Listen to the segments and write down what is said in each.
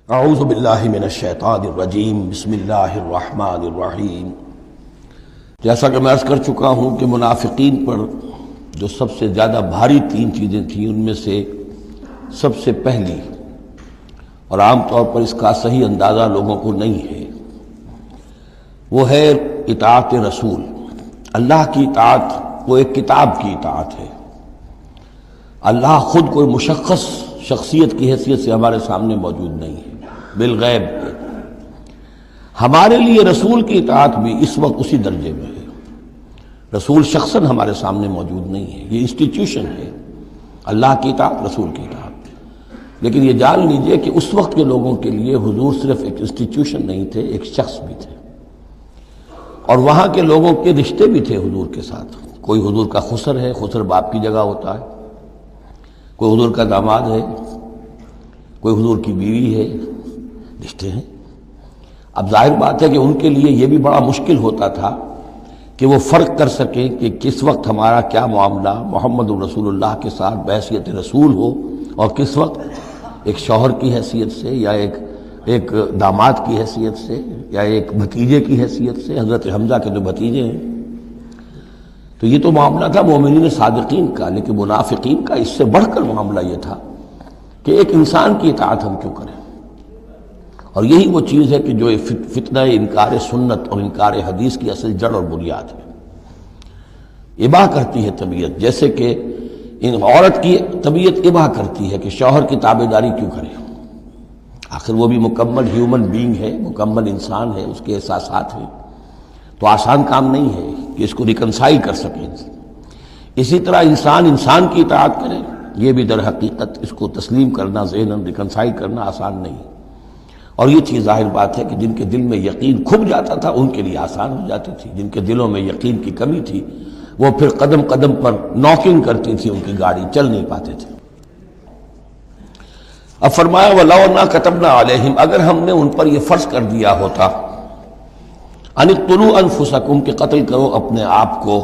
اعوذ باللہ من الشیطان الرجیم بسم اللہ الرحمن الرحیم۔ جیسا کہ میں عرض کر چکا ہوں کہ منافقین پر جو سب سے زیادہ بھاری تین چیزیں تھیں، ان میں سے سب سے پہلی اور عام طور پر اس کا صحیح اندازہ لوگوں کو نہیں ہے، وہ ہے اطاعت رسول۔ اللہ کی اطاعت وہ ایک کتاب کی اطاعت ہے۔ اللہ خود کوئی مشخص شخصیت کی حیثیت سے ہمارے سامنے موجود نہیں ہے، بالغیب ہے۔ ہمارے لیے رسول کی اطاعت بھی اس وقت اسی درجے میں ہے۔ رسول شخصاً ہمارے سامنے موجود نہیں ہے، یہ انسٹیٹیوشن ہے۔ اللہ کی اطاعت، رسول کی اطاعت۔ لیکن یہ جان لیجئے کہ اس وقت کے لوگوں کے لیے حضور صرف ایک انسٹیٹیوشن نہیں تھے، ایک شخص بھی تھے، اور وہاں کے لوگوں کے رشتے بھی تھے حضور کے ساتھ۔ کوئی حضور کا خسر ہے، خسر باپ کی جگہ ہوتا ہے، کوئی حضور کا داماد ہے، کوئی حضور کی بیوی ہے، رشتے ہیں۔ اب ظاہر بات ہے کہ ان کے لیے یہ بھی بڑا مشکل ہوتا تھا کہ وہ فرق کر سکیں کہ کس وقت ہمارا کیا معاملہ محمد رسول اللہ کے ساتھ بحیثیت رسول ہو، اور کس وقت ایک شوہر کی حیثیت سے، یا ایک داماد کی حیثیت سے، یا ایک بھتیجے کی حیثیت سے۔ حضرت حمزہ کے جو بھتیجے ہیں، تو یہ تو معاملہ تھا مومنین صادقین کا، لیکن منافقین کا اس سے بڑھ کر معاملہ یہ تھا کہ ایک انسان کی اطاعت ہم کیوں کریں۔ اور یہی وہ چیز ہے کہ جو فتنہ انکار سنت اور انکار حدیث کی اصل جڑ اور بنیاد ہے۔ اباح کرتی ہے طبیعت، جیسے کہ عورت کی طبیعت اباح کرتی ہے کہ شوہر کی تابعداری کیوں کرے، آخر وہ بھی مکمل ہیومن بینگ ہے، مکمل انسان ہے، اس کے احساسات ہیں، تو آسان کام نہیں ہے کہ اس کو ریکنسائل کر سکیں۔ اسی طرح انسان کی اطاعت کرے، یہ بھی در حقیقت اس کو تسلیم کرنا، ذہناً ریکنسائل کرنا آسان نہیں۔ اور یہ چیز ظاہر بات ہے کہ جن کے دل میں یقین کھب جاتا تھا ان کے لیے آسان ہو جاتی تھی، جن کے دلوں میں یقین کی کمی تھی وہ پھر قدم قدم پر نوکنگ کرتی تھی، ان کی گاڑی چل نہیں پاتے تھے۔ اب فرمایا وَلَوْ أَنَّا كَتَبْنَا عَلَيْهِمْ، اگر ہم نے ان پر یہ فرض کر دیا ہوتا ان اقتلوا انفسکم، کہ قتل کرو اپنے آپ کو،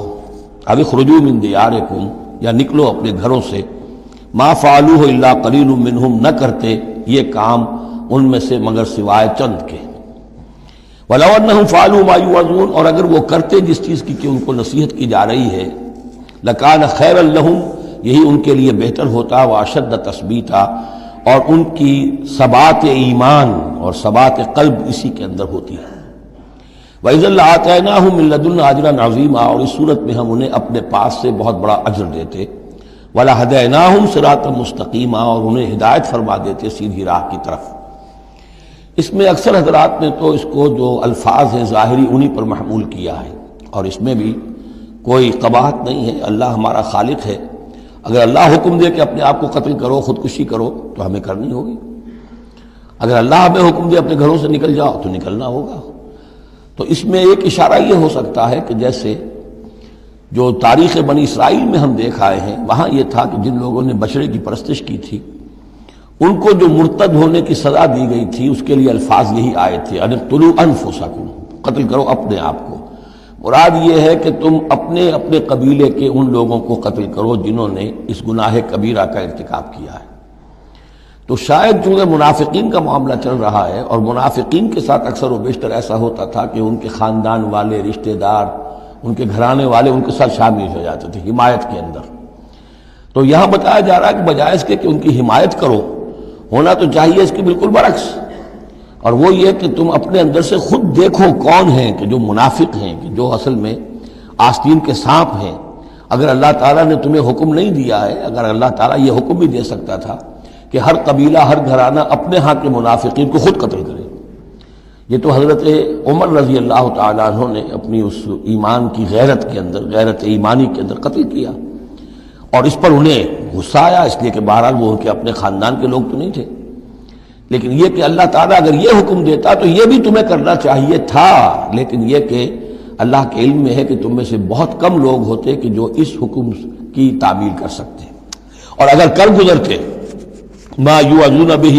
او اخرجوا من دیارکم، یا نکلو اپنے گھروں سے، ما فعلوہ الا قلیل منہم، نہ کرتے یہ کام ان میں سے مگر سوائے چند کے۔ وَلَوْ أَنَّهُمْ فَعَلُوا مَا يُوعَظُونَ، اور اگر وہ کرتے جس چیز کی کہ ان کو نصیحت کی جا رہی ہے، لَكَانَ خَيْرًا لَهُمْ، یہی ان کے لیے بہتر ہوتا، وَأَشَدَّ تَثْبِيتًا، اور ان کی ثبات ایمان اور ثبات قلب اسی کے اندر ہوتی ہے۔ وَإِذًا لَآتَيْنَاهُم مِّن لَّدُنَّا أَجْرًا عَظِيمًا، اور اس صورت میں ہم انہیں اپنے پاس سے بہت بڑا اجر دیتے۔ وَلَهَدَيْنَاهُمْ صِرَاطًا مُسْتَقِيمًا، اور انہیں ہدایت فرما دیتے سیدھی راہ کی طرف۔ اس میں اکثر حضرات نے تو اس کو جو الفاظ ہیں ظاہری انہی پر محمول کیا ہے، اور اس میں بھی کوئی قباحت نہیں ہے۔ اللہ ہمارا خالق ہے، اگر اللہ حکم دے کہ اپنے آپ کو قتل کرو، خودکشی کرو، تو ہمیں کرنی ہوگی۔ اگر اللہ ہمیں حکم دے اپنے گھروں سے نکل جاؤ، تو نکلنا ہوگا۔ تو اس میں ایک اشارہ یہ ہو سکتا ہے کہ جیسے جو تاریخ بنی اسرائیل میں ہم دیکھ آئے ہیں، وہاں یہ تھا کہ جن لوگوں نے بچڑے کی پرستش کی تھی، ان کو جو مرتد ہونے کی سزا دی گئی تھی، اس کے لیے الفاظ یہی آئے تھے، ان اقتلوا انفسکم، قتل کرو اپنے آپ کو۔ مراد یہ ہے کہ تم اپنے اپنے قبیلے کے ان لوگوں کو قتل کرو جنہوں نے اس گناہ کبیرہ کا ارتکاب کیا ہے۔ تو شاید چونکہ منافقین کا معاملہ چل رہا ہے، اور منافقین کے ساتھ اکثر و بیشتر ایسا ہوتا تھا کہ ان کے خاندان والے، رشتہ دار، ان کے گھرانے والے ان کے ساتھ شامل ہو جاتے تھے حمایت کے اندر۔ تو یہاں بتایا جا رہا ہے کہ بجائے اس کے کہ ان کی حمایت کرو، ہونا تو چاہیے اس کے بالکل برعکس، اور وہ یہ کہ تم اپنے اندر سے خود دیکھو کون ہیں کہ جو منافق ہیں، کہ جو اصل میں آستین کے سانپ ہیں۔ اگر اللہ تعالیٰ نے تمہیں حکم نہیں دیا ہے، اگر اللہ تعالیٰ یہ حکم بھی دے سکتا تھا کہ ہر قبیلہ، ہر گھرانہ اپنے ہاں کے منافقین کو خود قتل کرے، یہ تو حضرت عمر رضی اللہ تعالیٰ عنہ نے اپنی اس ایمان کی غیرت کے اندر، غیرت ایمانی کے اندر قتل کیا، اور اس پر انہیں غصہ آیا، اس لیے کہ بہرحال وہ ان کے اپنے خاندان کے لوگ تو نہیں تھے۔ لیکن یہ کہ اللہ تعالیٰ اگر یہ حکم دیتا تو یہ بھی تمہیں کرنا چاہیے تھا، لیکن یہ کہ اللہ کے علم میں ہے کہ تم میں سے بہت کم لوگ ہوتے کہ جو اس حکم کی تعمیل کر سکتے، اور اگر کر گزرتے ما یوعظون بہ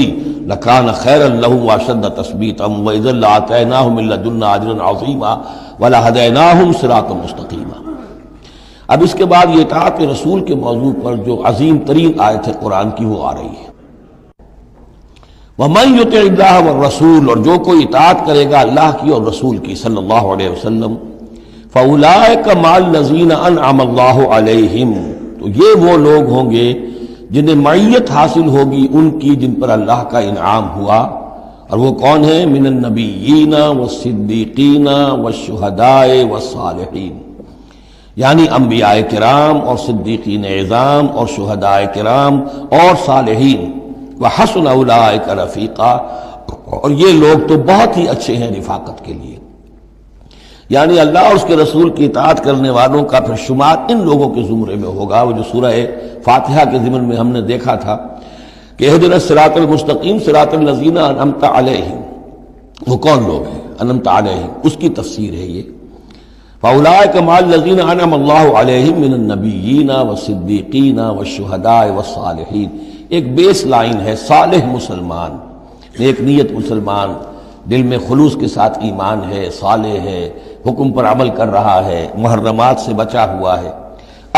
لکان خیرا لہم واشد تثبیتا واذا لآتیناہم من لدنا اجرا عظیما ولہدیناہم صراطا مستقیما۔ اب اس کے بعد یہ اطاعت رسول کے موضوع پر جو عظیم ترین آیت ہے قرآن کی، وہ آ رہی ہے۔ وَمَن يُطِعِ اللَّهَ وَالرَّسُولَ، اور جو کوئی اطاعت کرے گا اللہ کی اور رسول کی صلی اللہ علیہ وسلم، فَأُولَٰئِكَ مَعَ الَّذِينَ أَنْعَمَ اللَّهُ عَلَيْهِمْ، تو یہ وہ لوگ ہوں گے جنہیں معیت حاصل ہوگی ان کی جن پر اللہ کا انعام ہوا، اور وہ کون ہیں؟ من النبیین والصدیقین والشہداء والصالحین، یعنی انبیاء کرام اور صدیقین اعظام اور شہداء کرام اور صالحین، وحسن اولئک رفیقا، اور یہ لوگ تو بہت ہی اچھے ہیں رفاقت کے لیے، یعنی اللہ اور اس کے رسول کی اطاعت کرنے والوں کا پھر شمار ان لوگوں کے زمرے میں ہوگا، وہ جو سورہ فاتحہ کے ضمن میں ہم نے دیکھا تھا کہ اہدنا الصراط المستقیم صراط الذین انعمت علیہم، وہ کون لوگ ہیں انعمت علیہم، اس کی تفسیر ہے یہ۔ فاولئک مع الذین انعم اللہ علیہم من النبیین والصدیقین والشہداء والصالحین، ایک بیس لائن ہے، صالح مسلمان، نیک نیت مسلمان، دل میں خلوص کے ساتھ ایمان ہے، صالح ہے، حکم پر عمل کر رہا ہے، محرمات سے بچا ہوا ہے۔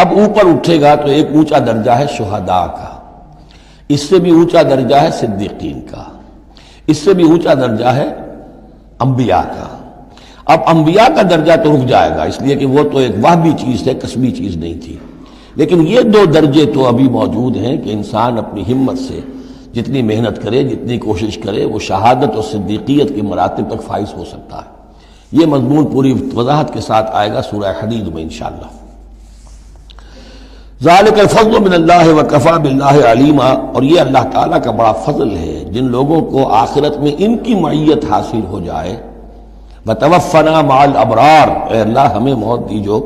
اب اوپر اٹھے گا تو ایک اونچا درجہ ہے شہداء کا، اس سے بھی اونچا درجہ ہے صدیقین کا، اس سے بھی اونچا درجہ ہے انبیاء کا۔ اب انبیاء کا درجہ تو رک جائے گا، اس لیے کہ وہ تو ایک وہبی چیز ہے، کسبی چیز نہیں تھی، لیکن یہ دو درجے تو ابھی موجود ہیں کہ انسان اپنی ہمت سے جتنی محنت کرے، جتنی کوشش کرے، وہ شہادت اور صدیقیت کے مراتب تک فائز ہو سکتا ہے۔ یہ مضمون پوری وضاحت کے ساتھ آئے گا سورہ حدید میں انشاءاللہ۔ ذالک الفضل من اللہ وکفی باللہ علیما، اور یہ اللہ تعالیٰ کا بڑا فضل ہے جن لوگوں کو آخرت میں ان کی معیت حاصل ہو جائے۔ وتوفنا مع الابرار، اے اللہ ہمیں موت دیجو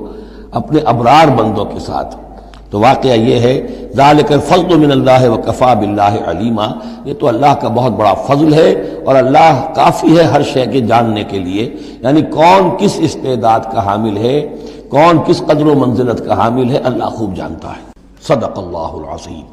اپنے ابرار بندوں کے ساتھ۔ تو واقعہ یہ ہے ذالک الفضل من اللہ وکفی باللہ علیما، یہ تو اللہ کا بہت بڑا فضل ہے، اور اللہ کافی ہے ہر شے کے جاننے کے لیے، یعنی کون کس استعداد کا حامل ہے، کون کس قدر و منزلت کا حامل ہے، اللہ خوب جانتا ہے۔ صدق اللہ العظیم۔